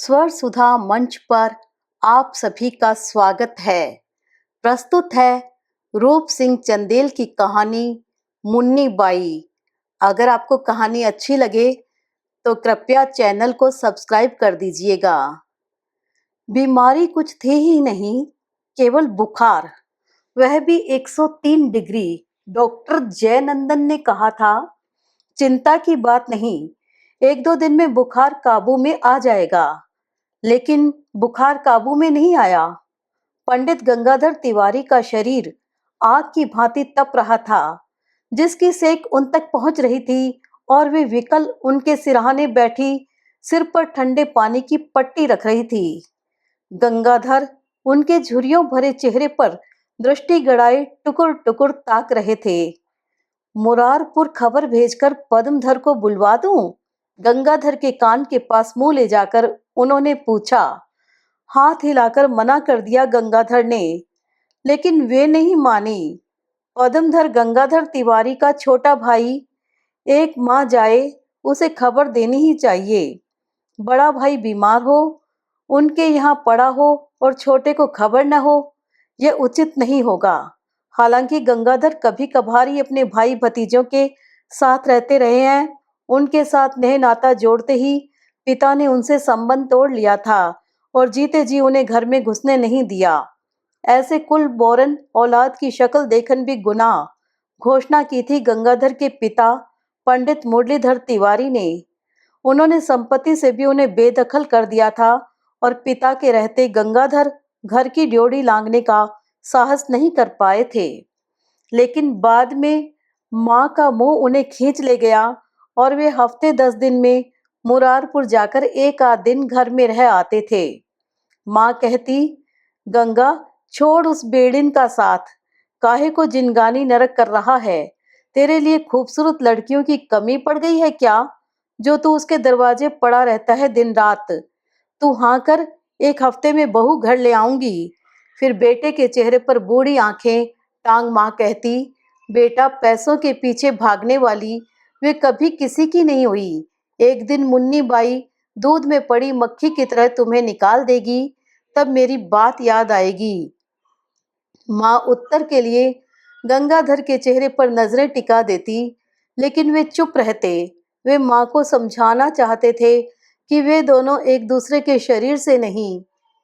स्वर सुधा मंच पर आप सभी का स्वागत है। प्रस्तुत है रूप सिंह चंदेल की कहानी मुन्नी बाई। अगर आपको कहानी अच्छी लगे तो कृपया चैनल को सब्सक्राइब कर दीजिएगा। बीमारी कुछ थी ही नहीं, केवल बुखार, वह भी 103 डिग्री। डॉक्टर जयनंदन ने कहा था, चिंता की बात नहीं, 1-2 दिन में बुखार काबू में आ जाएगा। लेकिन बुखार काबू में नहीं आया। पंडित गंगाधर तिवारी का शरीर आग की भांति तप रहा था, जिसकी सेक उन तक पहुंच रही थी और वे विकल उनके सिरहाने बैठी सिर पर ठंडे पानी की पट्टी रख रही थी। गंगाधर उनके झुर्रियों भरे चेहरे पर दृष्टि गड़ाए टुकुर टुकुर ताक रहे थे। मुरारपुर खबर भेजकर पद्मधर को बुलवा दूं? गंगाधर के कान के पास मुंह ले जाकर उन्होंने पूछा। हाथ हिलाकर मना कर दिया गंगाधर ने, लेकिन वे नहीं मानी। पद्मधर गंगाधर तिवारी का छोटा भाई, एक माँ जाए उसे खबर देनी ही चाहिए। बड़ा भाई बीमार हो, उनके यहाँ पड़ा हो और छोटे को खबर न हो, यह उचित नहीं होगा। हालांकि गंगाधर कभी कभार ही अपने भाई भतीजों के साथ रहते रहे हैं। उनके साथ नेह नाता जोड़ते ही पिता ने उनसे संबंध तोड़ लिया था और जीते जी उन्हें घर में घुसने नहीं दिया। ऐसे कुल बोरन औलाद की शक्ल देखन भी गुनाह, घोषणा की थी गंगाधर के पिता पंडित मुरलीधर तिवारी ने। उन्होंने संपत्ति से भी उन्हें बेदखल कर दिया था और पिता के रहते गंगाधर घर की ड्योढ़ी लांघने का साहस नहीं कर पाए थे। लेकिन बाद में माँ का मोह उन्हें खींच ले गया और वे हफ्ते 10 दिन में मुरारपुर जाकर एक आध दिन घर में रह आते थे। माँ कहती, गंगा छोड़ उस बेड़िन का साथ, काहे को जिनगानी नरक कर रहा है। तेरे लिए खूबसूरत लड़कियों की कमी पड़ गई है क्या, जो तू उसके दरवाजे पड़ा रहता है दिन रात। तू हाँ कर, एक हफ्ते में बहू घर ले आऊंगी। फिर बेटे के चेहरे पर बूढ़ी आंखें टांग माँ कहती, बेटा पैसों के पीछे भागने वाली वे कभी किसी की नहीं हुई। एक दिन मुन्नी बाई दूध में पड़ी मक्खी की तरह तुम्हें निकाल देगी, तब मेरी बात याद आएगी। माँ उत्तर के लिए गंगाधर के चेहरे पर नजरें टिका देती, लेकिन वे चुप रहते। वे माँ को समझाना चाहते थे कि वे दोनों एक दूसरे के शरीर से नहीं,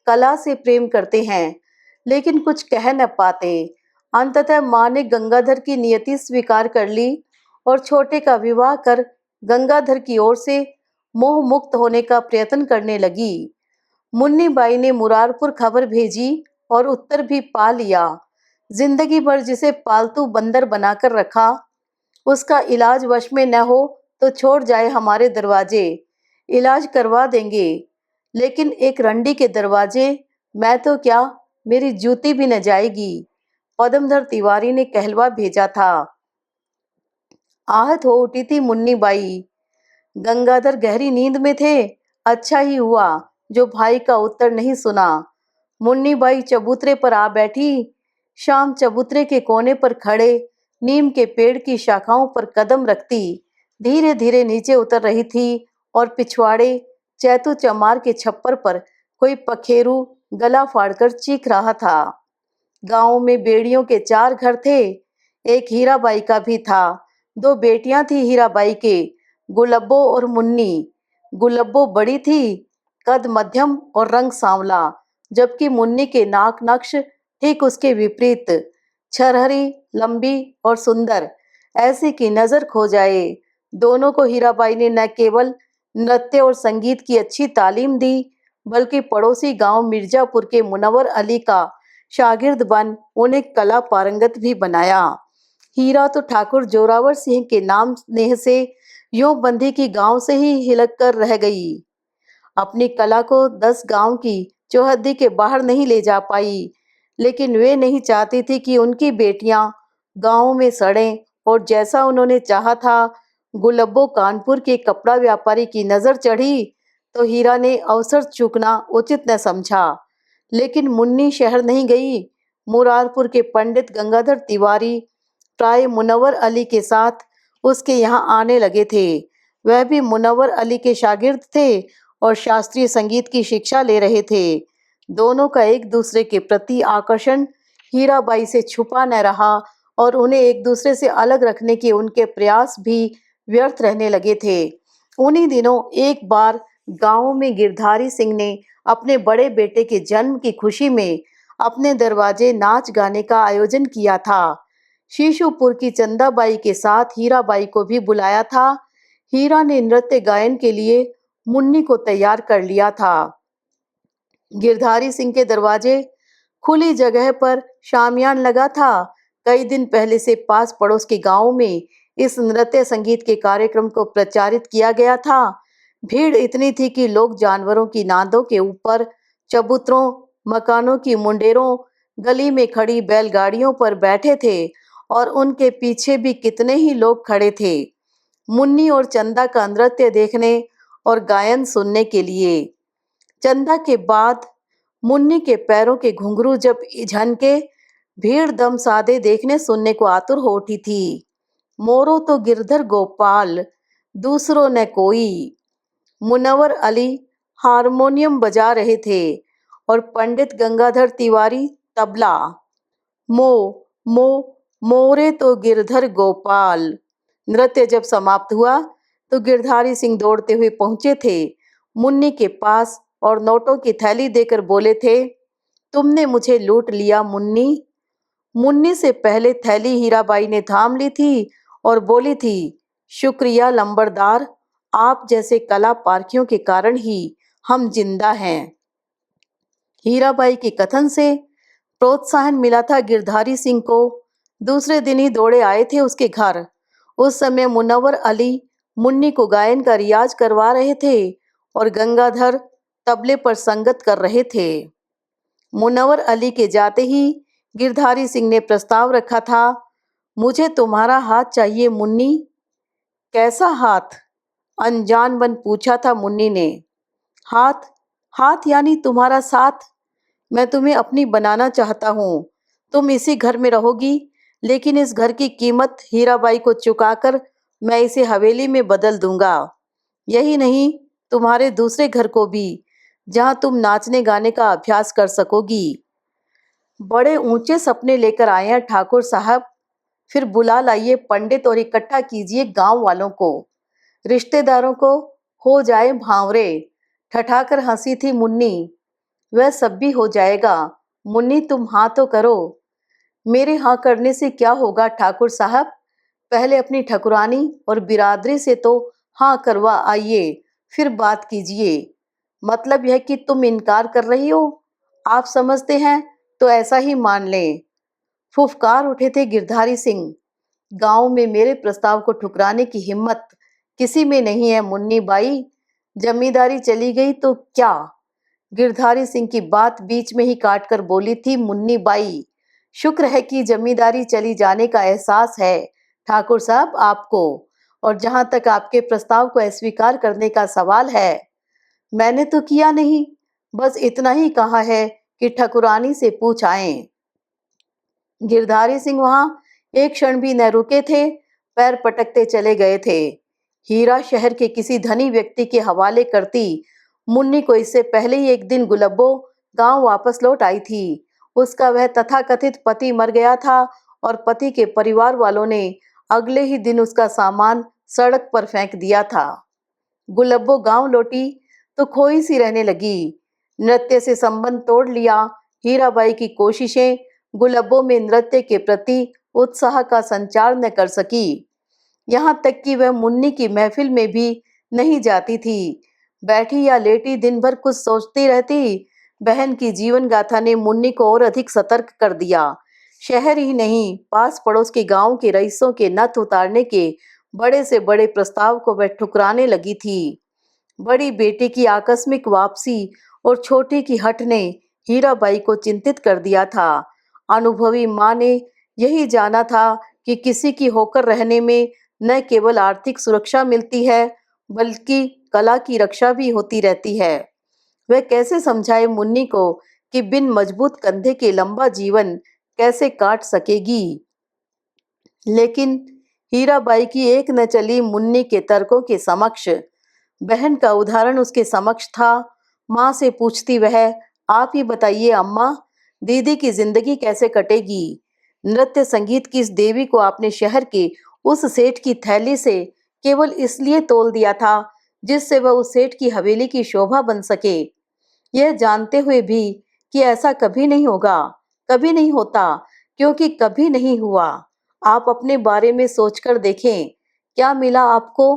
कला से प्रेम करते हैं, लेकिन कुछ कह न पाते। अंततः माँ ने गंगाधर की नियति स्वीकार कर ली और छोटे का विवाह कर गंगाधर की ओर से मोह मुक्त होने का प्रयत्न करने लगी। मुन्नी बाई ने मुरारपुर खबर भेजी और उत्तर भी पा लिया। जिंदगी भर जिसे पालतू बंदर बनाकर रखा, उसका इलाज वश में न हो तो छोड़ जाए हमारे दरवाजे, इलाज करवा देंगे। लेकिन एक रंडी के दरवाजे मैं तो क्या, मेरी जूती भी न जाएगी। पद्मधर तिवारी ने कहलवा भेजा था। आहत हो उठी थी मुन्नी बाई। गंगाधर गहरी नींद में थे। अच्छा ही हुआ जो भाई का उत्तर नहीं सुना। मुन्नी बाई चबूतरे पर आ बैठी। शाम चबूतरे के कोने पर खड़े नीम के पेड़ की शाखाओं पर कदम रखती धीरे धीरे नीचे उतर रही थी और पिछवाड़े चैतू चमार के छप्पर पर कोई पखेरू गला फाड़कर चीख रहा था। गांव में बेड़ियों के 4 घर थे। एक हीराबाई का भी था। 2 बेटियां थी हीराबाई के, गुलब्बो और मुन्नी। गुलब्बो बड़ी थी, कद मध्यम और रंग सांवला, जबकि मुन्नी के नाक नक्श ठीक उसके विपरीत, छरहरी, लंबी और सुंदर, ऐसी की नजर खो जाए। दोनों को हीराबाई ने न केवल नृत्य और संगीत की अच्छी तालीम दी, बल्कि पड़ोसी गांव मिर्जापुर के मुनव्वर अली का शागिर्द बन उन्हें कला पारंगत भी बनाया। हीरा तो ठाकुर जोरावर सिंह के नाम स्नेह से यूं बंधी की गांव से ही हिलक कर रह गई। अपनी कला को 10 गांव की चौहद्दी के बाहर नहीं ले जा पाई, लेकिन वे नहीं चाहती थी कि उनकी बेटियां गांव में सड़ें। और जैसा उन्होंने चाहा था, गुलब्बो कानपुर के कपड़ा व्यापारी की नजर चढ़ी तो हीरा ने अवसर चूकना उचित न समझा। लेकिन मुन्नी शहर नहीं गई। मुरारपुर के पंडित गंगाधर तिवारी प्राय मुनव्वर अली के साथ उसके यहाँ आने लगे थे। वह भी मुनव्वर अली के शागिर्द थे और शास्त्रीय संगीत की शिक्षा ले रहे थे। दोनों का एक दूसरे के प्रति आकर्षण हीराबाई से छुपा न रहा और उन्हें एक दूसरे से अलग रखने के उनके प्रयास भी व्यर्थ रहने लगे थे। उन्हीं दिनों एक बार गांव में गिरधारी सिंह ने अपने बड़े बेटे के जन्म की खुशी में अपने दरवाजे नाच गाने का आयोजन किया था। शीशुपुर की चंदाबाई के साथ हीराबाई को भी बुलाया था। हीरा ने नृत्य गायन के लिए मुन्नी को तैयार कर लिया था। गिरधारी सिंह के दरवाजे खुली जगह पर शामियान लगा था। कई दिन पहले से पास पड़ोस के गांव में इस नृत्य संगीत के कार्यक्रम को प्रचारित किया गया था। भीड़ इतनी थी कि लोग जानवरों की नांदों के ऊपर, चबूतरों, मकानों की मुंडेरों, गली में खड़ी बैलगाड़ियों पर बैठे थे और उनके पीछे भी कितने ही लोग खड़े थे मुन्नी और चंदा का नृत्य देखने और गायन सुनने के लिए। चंदा के बाद मुन्नी के पैरों के घुंघरू जब झनके, भीड़ दम साधे देखने सुनने को आतुर हो उठी थी। मोरो तो गिरधर गोपाल, दूसरों न कोई। मुनव्वर अली हारमोनियम बजा रहे थे और पंडित गंगाधर तिवारी तबला। मो मो मोरे तो गिरधर गोपाल। नृत्य जब समाप्त हुआ तो गिरधारी सिंह दौड़ते हुए पहुंचे थे मुन्नी के पास और नोटों की थैली देकर बोले थे, तुमने मुझे लूट लिया मुन्नी। मुन्नी से पहले थैली हीराबाई ने थाम ली थी और बोली थी, शुक्रिया लंबरदार, आप जैसे कला पारखियों के कारण ही हम जिंदा हैं। हीराबाई के कथन से प्रोत्साहन मिला था गिरधारी सिंह को। दूसरे दिन ही दौड़े आए थे उसके घर। उस समय मुनव्वर अली मुन्नी को गायन का रियाज करवा रहे थे और गंगाधर तबले पर संगत कर रहे थे। मुनव्वर अली के जाते ही गिरधारी सिंह ने प्रस्ताव रखा था, मुझे तुम्हारा हाथ चाहिए मुन्नी। कैसा हाथ? अनजान बन पूछा था मुन्नी ने। हाथ? हाथ यानी तुम्हारा साथ। मैं तुम्हें अपनी बनाना चाहता हूँ। तुम इसी घर में रहोगी, लेकिन इस घर की कीमत हीराबाई को चुकाकर मैं इसे हवेली में बदल दूंगा। यही नहीं, तुम्हारे दूसरे घर को भी, जहाँ तुम नाचने गाने का अभ्यास कर सकोगी। बड़े ऊंचे सपने लेकर आए हैं ठाकुर साहब। फिर बुला लाइए पंडित और इकट्ठा कीजिए गांव वालों को, रिश्तेदारों को हो जाए भांवरे। ठठाकर हंसी थी मुन्नी। वह सब भी हो जाएगा। मुन्नी तुम हाँ तो करो। मेरे हाँ करने से क्या होगा ठाकुर साहब? पहले अपनी ठकुरानी और बिरादरी से तो हाँ करवा आइए, फिर बात कीजिए। मतलब यह कि तुम इनकार कर रही हो? आप समझते हैं तो ऐसा ही मान लें। फुफकार उठे थे गिरधारी सिंह। गांव में मेरे प्रस्ताव को ठुकराने की हिम्मत किसी में नहीं है मुन्नी बाई। जमींदारी चली गई तो क्या? गिरधारी सिंह की बात बीच में ही काटकर बोली थी मुन्नी बाई। शुक्र है कि जमींदारी चली जाने का एहसास है ठाकुर साहब आपको। और जहां तक आपके प्रस्ताव को अस्वीकार करने का सवाल है, मैंने तो किया नहीं, बस इतना ही कहा है कि ठकुरानी से पूछ आएं। गिरधारी सिंह वहां एक क्षण भी न रुके थे, पैर पटकते चले गए थे। हीरा शहर के किसी धनी व्यक्ति के हवाले करती मुन्नी को इससे पहले ही एक दिन गुलब्बो गांव वापस लौट आई थी। उसका वह तथाकथित पति मर गया था और पति के परिवार वालों ने अगले ही दिन उसका सामान सड़क पर फेंक दिया था। गुलब्बो गांव लौटी तो खोई सी रहने लगी। नृत्य से संबंध तोड़ लिया। हीराबाई की कोशिशें गुलब्बो में नृत्य के प्रति उत्साह का संचार न कर सकी। यहाँ तक कि वह मुन्नी की महफिल में भी नहीं जाती थी। बैठी या लेटी दिन भर कुछ सोचती रहती। बहन की जीवन गाथा ने मुन्नी को और अधिक सतर्क कर दिया। शहर ही नहीं, पास पड़ोस के गांव के रईसों के नथ उतारने के बड़े से बड़े प्रस्ताव को वह ठुकराने लगी थी। बड़ी बेटी की आकस्मिक वापसी और छोटी की हट ने हीराबाई को चिंतित कर दिया था। अनुभवी माँ ने यही जाना था कि किसी की होकर रहने में न केवल आर्थिक सुरक्षा मिलती है, बल्कि कला की रक्षा भी होती रहती है। वह कैसे समझाए मुन्नी को कि बिन मजबूत कंधे के लंबा जीवन कैसे काट सकेगी। लेकिन हीराबाई की एक न चली मुन्नी के तर्कों के समक्ष। बहन का उदाहरण उसके समक्ष था। माँ से पूछती वह, आप ही बताइए अम्मा, दीदी की जिंदगी कैसे कटेगी? नृत्य संगीत की इस देवी को आपने शहर के उस सेठ की थैली से केवल इसलिए तोल दिया था जिससे वह उस सेठ की हवेली की शोभा बन सके, यह जानते हुए भी कि ऐसा कभी नहीं होगा, कभी नहीं होता, क्योंकि कभी नहीं हुआ। आप अपने बारे में सोचकर देखें, क्या मिला आपको?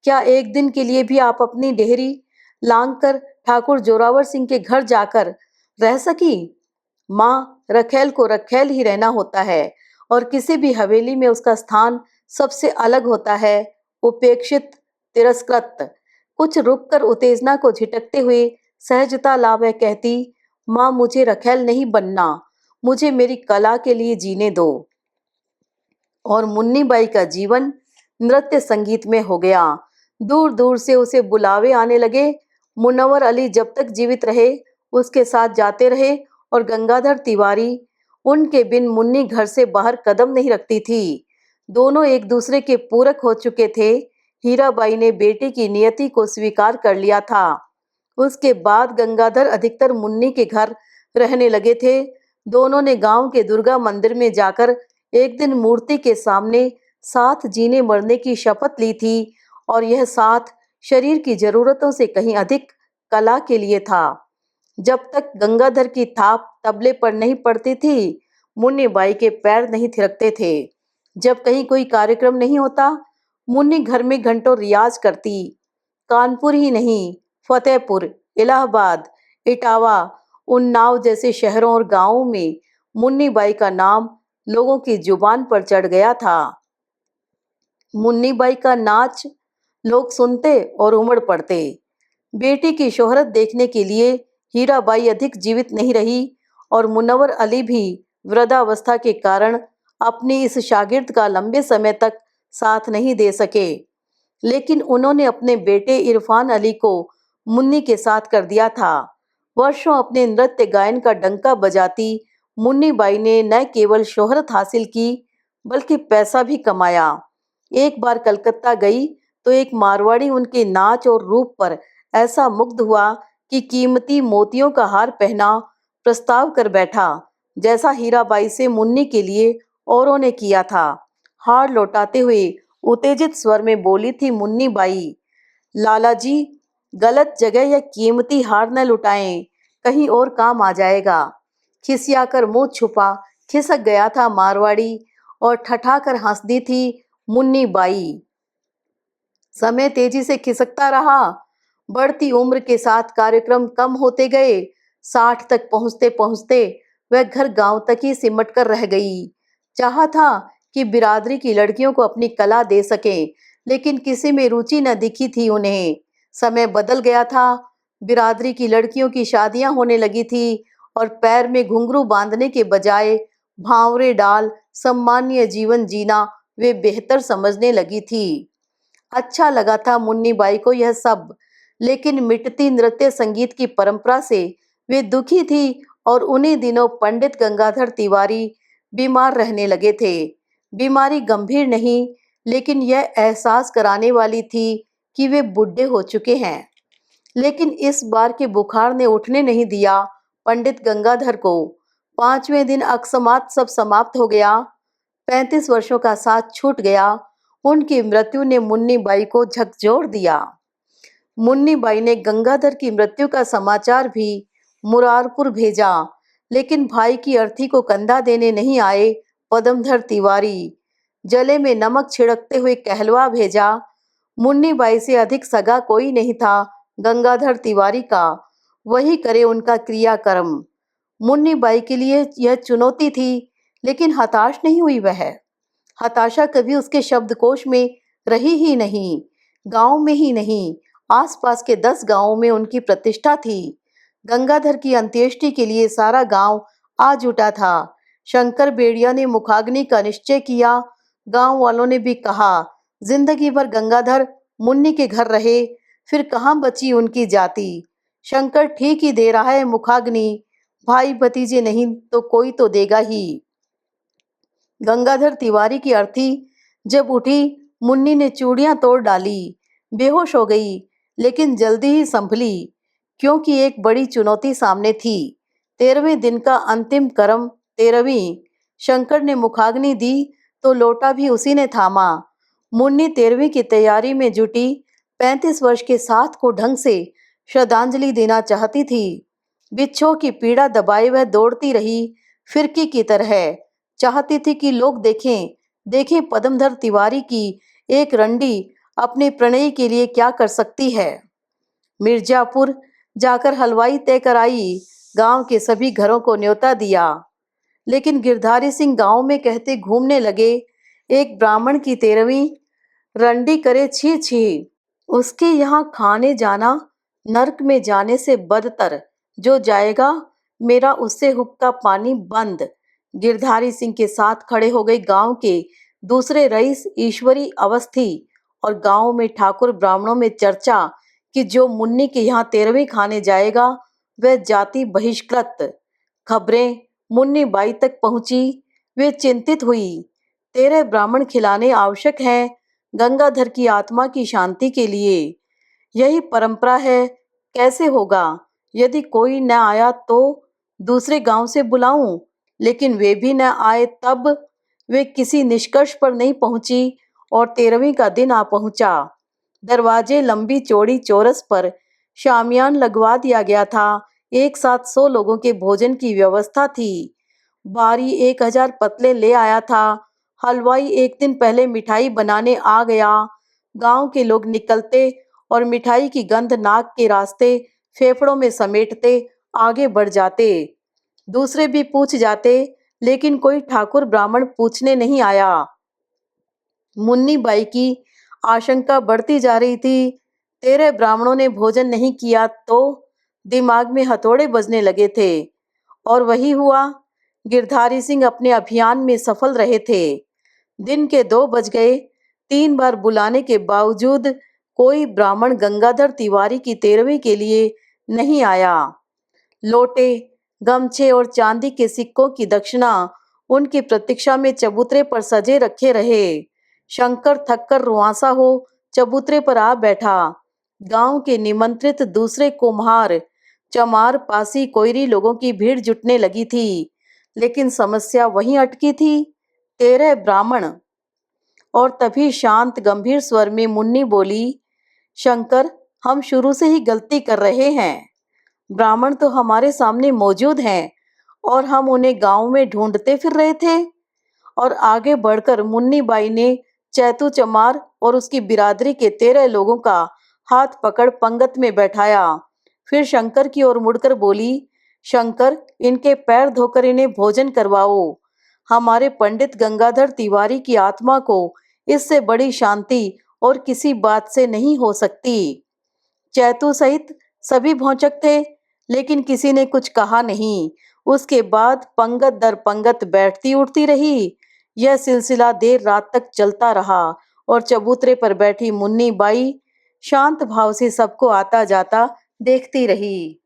क्या एक दिन के लिए भी आप अपनी डेहरी लांग कर ठाकुर जोरावर सिंह के घर जाकर रह सकी? माँ, रखेल को रखेल ही रहना होता है और किसी भी हवेली में उसका स्थान सबसे अलग होता है, उपेक्षित, तिरस्कृत। कुछ रुककर उत्तेजना को झिटकते हुए सहजता ला वह कहती, माँ मुझे रखेल नहीं बनना, मुझे मेरी कला के लिए जीने दो। और मुन्नी बाई का जीवन नृत्य संगीत में हो गया। दूर दूर से उसे बुलावे आने लगे। मुनव्वर अली जब तक जीवित रहे उसके साथ जाते रहे और गंगाधर तिवारी, उनके बिन मुन्नी घर से बाहर कदम नहीं रखती थी। दोनों एक दूसरे के पूरक हो चुके थे। हीराबाई ने बेटी की नियति को स्वीकार कर लिया था। उसके बाद गंगाधर अधिकतर मुन्नी के घर रहने लगे थे। दोनों ने गांव के दुर्गा मंदिर में जाकर एक दिन मूर्ति के सामने साथ जीने मरने की शपथ ली थी और यह साथ शरीर की जरूरतों से कहीं अधिक कला के लिए था। जब तक गंगाधर की थाप तबले पर नहीं पड़ती थी, मुन्नी बाई के पैर नहीं थिरकते थे। जब कहीं कोई कार्यक्रम नहीं होता, मुन्नी घर में घंटों रियाज करती। कानपुर ही नहीं, फतेहपुर, इलाहाबाद, इटावा, उन्नाव जैसे शहरों और गांवों में मुन्नी बाई का नाम लोगों की जुबान पर चढ़ गया था। मुन्नी बाई का नाच लोग सुनते और उमड़ पड़ते। बेटी की शोहरत देखने के लिए हीराबाई अधिक जीवित नहीं रही और मुनव्वर अली भी वृद्धावस्था के कारण अपनी इस शागिर्द का लंबे समय तक साथ नहीं दे सके। लेकिन उन्होंने अपने बेटे इरफान अली को मुन्नी के साथ कर दिया था। वर्षों अपने नृत्य गायन का डंका बजाती मुन्नी बाई ने न केवल शोहरत हासिल की बल्कि पैसा भी कमाया। एक बार कलकत्ता गई तो एक मारवाड़ी उनके नाच और रूप पर ऐसा मुग्ध हुआ कि कीमती मोतियों का हार पहना प्रस्ताव कर बैठा, जैसा हीराबाई से मुन्नी के लिए औरों ने किया था। हार लौटाते हुए उत्तेजित स्वर में बोली थी मुन्नी बाई, लाला जी, गलत जगह यह कीमती हार न लुटाएं, कहीं और काम आ जाएगा। खिसियाकर मुंह छुपा खिसक गया था मारवाड़ी और ठठाकर हंस दी थी मुन्नी बाई। समय तेजी से खिसकता रहा। बढ़ती उम्र के साथ कार्यक्रम कम होते गए। 60 तक पहुंचते पहुंचते वह घर गांव तक ही सिमट कर रह गई। चाहा था कि बिरादरी की लड़कियों को अपनी कला दे सके, लेकिन किसी में रुचि न दिखी थी उन्हें। समय बदल गया था। बिरादरी की लड़कियों की शादियां होने लगी थी और पैर में घुंघरू बांधने के बजाय भांवरे डाल सम्मानीय जीवन जीना वे बेहतर समझने लगी थी। अच्छा लगा था मुन्नी बाई को यह सब, लेकिन मिटती नृत्य संगीत की परंपरा से वे दुखी थी और उन्हीं दिनों पंडित गंगाधर तिवारी बीमार रहने लगे थे। बीमारी गंभीर नहीं, लेकिन यह एहसास कराने वाली थी कि वे बूढ़े हो चुके हैं। लेकिन इस बार के बुखार ने उठने नहीं दिया पंडित गंगाधर को। 5वें दिन अकस्मात सब समाप्त हो गया। 35 वर्षों का साथ छूट गया। उनकी मृत्यु ने मुन्नी बाई को झकझोर दिया। मुन्नी बाई ने गंगाधर की मृत्यु का समाचार भी मुरारपुर भेजा, लेकिन भाई की अर्थी को कंधा देने नहीं आए पदमधर तिवारी। जले में नमक छिड़कते हुए कहलवा भेजा। मुन्नी बाई से अधिक सगा कोई नहीं था गंगाधर तिवारी का, वही करे उनका क्रियाकर्म। मुन्नी बाई के लिए यह चुनौती थी, लेकिन हताश नहीं हुई वह। हताशा कभी उसके शब्दकोश में रही ही नहीं। गांव में ही नहीं, आसपास के 10 गांवों में उनकी प्रतिष्ठा थी। गंगाधर की अंत्येष्टि के लिए सारा गांव आ जुटा था। शंकर बेड़िया ने मुखाग्नि का निश्चय किया। गांव वालों ने भी कहा, जिंदगी भर गंगाधर मुन्नी के घर रहे, फिर कहाँ बची उनकी जाति। शंकर ठीक ही दे रहा है मुखाग्नि, भाई भतीजे नहीं तो कोई तो देगा ही। गंगाधर तिवारी की अर्थी जब उठी, मुन्नी ने चूड़ियां तोड़ डाली, बेहोश हो गई, लेकिन जल्दी ही संभली, क्योंकि एक बड़ी चुनौती सामने थी। 13वें दिन का अंतिम कर्म 13वीं। शंकर ने मुखाग्नि दी तो लोटा भी उसी ने थामा। मुन्नी 13वीं की तैयारी में जुटी 35 वर्ष के साथ को ढंग से श्रद्धांजलि देना चाहती थी। बिच्छों की पीड़ा दबाए वह दौड़ती रही, फिरकी की तरह। चाहती थी कि लोग देखें, देखें पद्मधर तिवारी की एक रंडी अपने प्रणयी के लिए क्या कर सकती है। मिर्जापुर जाकर हलवाई तय कराई, गांव के सभी घरों को न्योता दिया। लेकिन गिरधारी सिंह गांव में कहते घूमने लगे, एक ब्राह्मण की 13वीं रंडी करे छी छी, उसके यहाँ खाने जाना नर्क में जाने से बदतर, जो जाएगा मेरा उससे हुक्का पानी बंद। गिरधारी सिंह के साथ खड़े हो गए गांव के दूसरे रईस ईश्वरी अवस्थी, और गांव में ठाकुर ब्राह्मणों में चर्चा कि जो मुन्नी के यहाँ 13वीं खाने जाएगा वह जाति बहिष्कृत। खबरें मुन्नी बाई तक पहुंची। वे चिंतित हुई। 13 ब्राह्मण खिलाने आवश्यक हैं गंगाधर की आत्मा की शांति के लिए। यही परंपरा है, कैसे होगा? यदि कोई न आया तो दूसरे गांव से बुलाऊं, लेकिन वे भी न आए तब? वे किसी निष्कर्ष पर नहीं पहुंची और 13वीं का दिन आ पहुंचा। दरवाजे लंबी चौड़ी चौरस पर शामियान लगवा दिया गया था। एक साथ 100 लोगों के भोजन की व्यवस्था थी। बारी 1000 पतले ले आया था। हलवाई एक दिन पहले मिठाई बनाने आ गया। गांव के लोग निकलते और मिठाई की गंध नाक के रास्ते फेफड़ों में समेटते आगे बढ़ जाते। दूसरे भी पूछ जाते, लेकिन कोई ठाकुर ब्राह्मण पूछने नहीं आया। मुन्नी बाई की आशंका बढ़ती जा रही थी। 13 ब्राह्मणों ने भोजन नहीं किया तो दिमाग में हथौड़े बजने लगे थे, और वही हुआ। गिरधारी सिंह अपने अभियान में सफल रहे थे। दिन के 2 बज गए। 3 बार बुलाने के बावजूद कोई ब्राह्मण गंगाधर तिवारी की 13वीं के लिए नहीं आया। लोटे, गमछे और चांदी के सिक्कों की दक्षिणा उनकी प्रतीक्षा में चबूतरे पर सजे रखे रहे। शंकर थककर रुआंसा हो चबूतरे पर आ बैठा। गांव के निमंत्रित दूसरे कुम्हार, चमार, पासी, कोयरी लोगों की भीड़ जुटने लगी थी, लेकिन समस्या वहीं अटकी थी, 13 ब्राह्मण। और तभी शांत गंभीर स्वर में मुन्नी बोली, शंकर, हम शुरू से ही गलती कर रहे हैं। ब्राह्मण तो हमारे सामने मौजूद हैं और हम उन्हें गांव में ढूंढते फिर रहे थे। और आगे बढ़कर मुन्नी बाई ने चैतू चमार और उसकी बिरादरी के 13 लोगों का हाथ पकड़ पंगत में बैठाया। फिर शंकर की ओर मुड़कर बोली, शंकर, इनके पैर धोकर इन्हें भोजन करवाओ। हमारे पंडित गंगाधर तिवारी की आत्मा को इससे बड़ी शांति और किसी बात से नहीं हो सकती। चैतू सहित सभी भौचक थे, लेकिन किसी ने कुछ कहा नहीं। उसके बाद पंगत दर पंगत बैठती उठती रही। यह सिलसिला देर रात तक चलता रहा और चबूतरे पर बैठी मुन्नी बाई शांत भाव से सबको आता जाता देखती रही।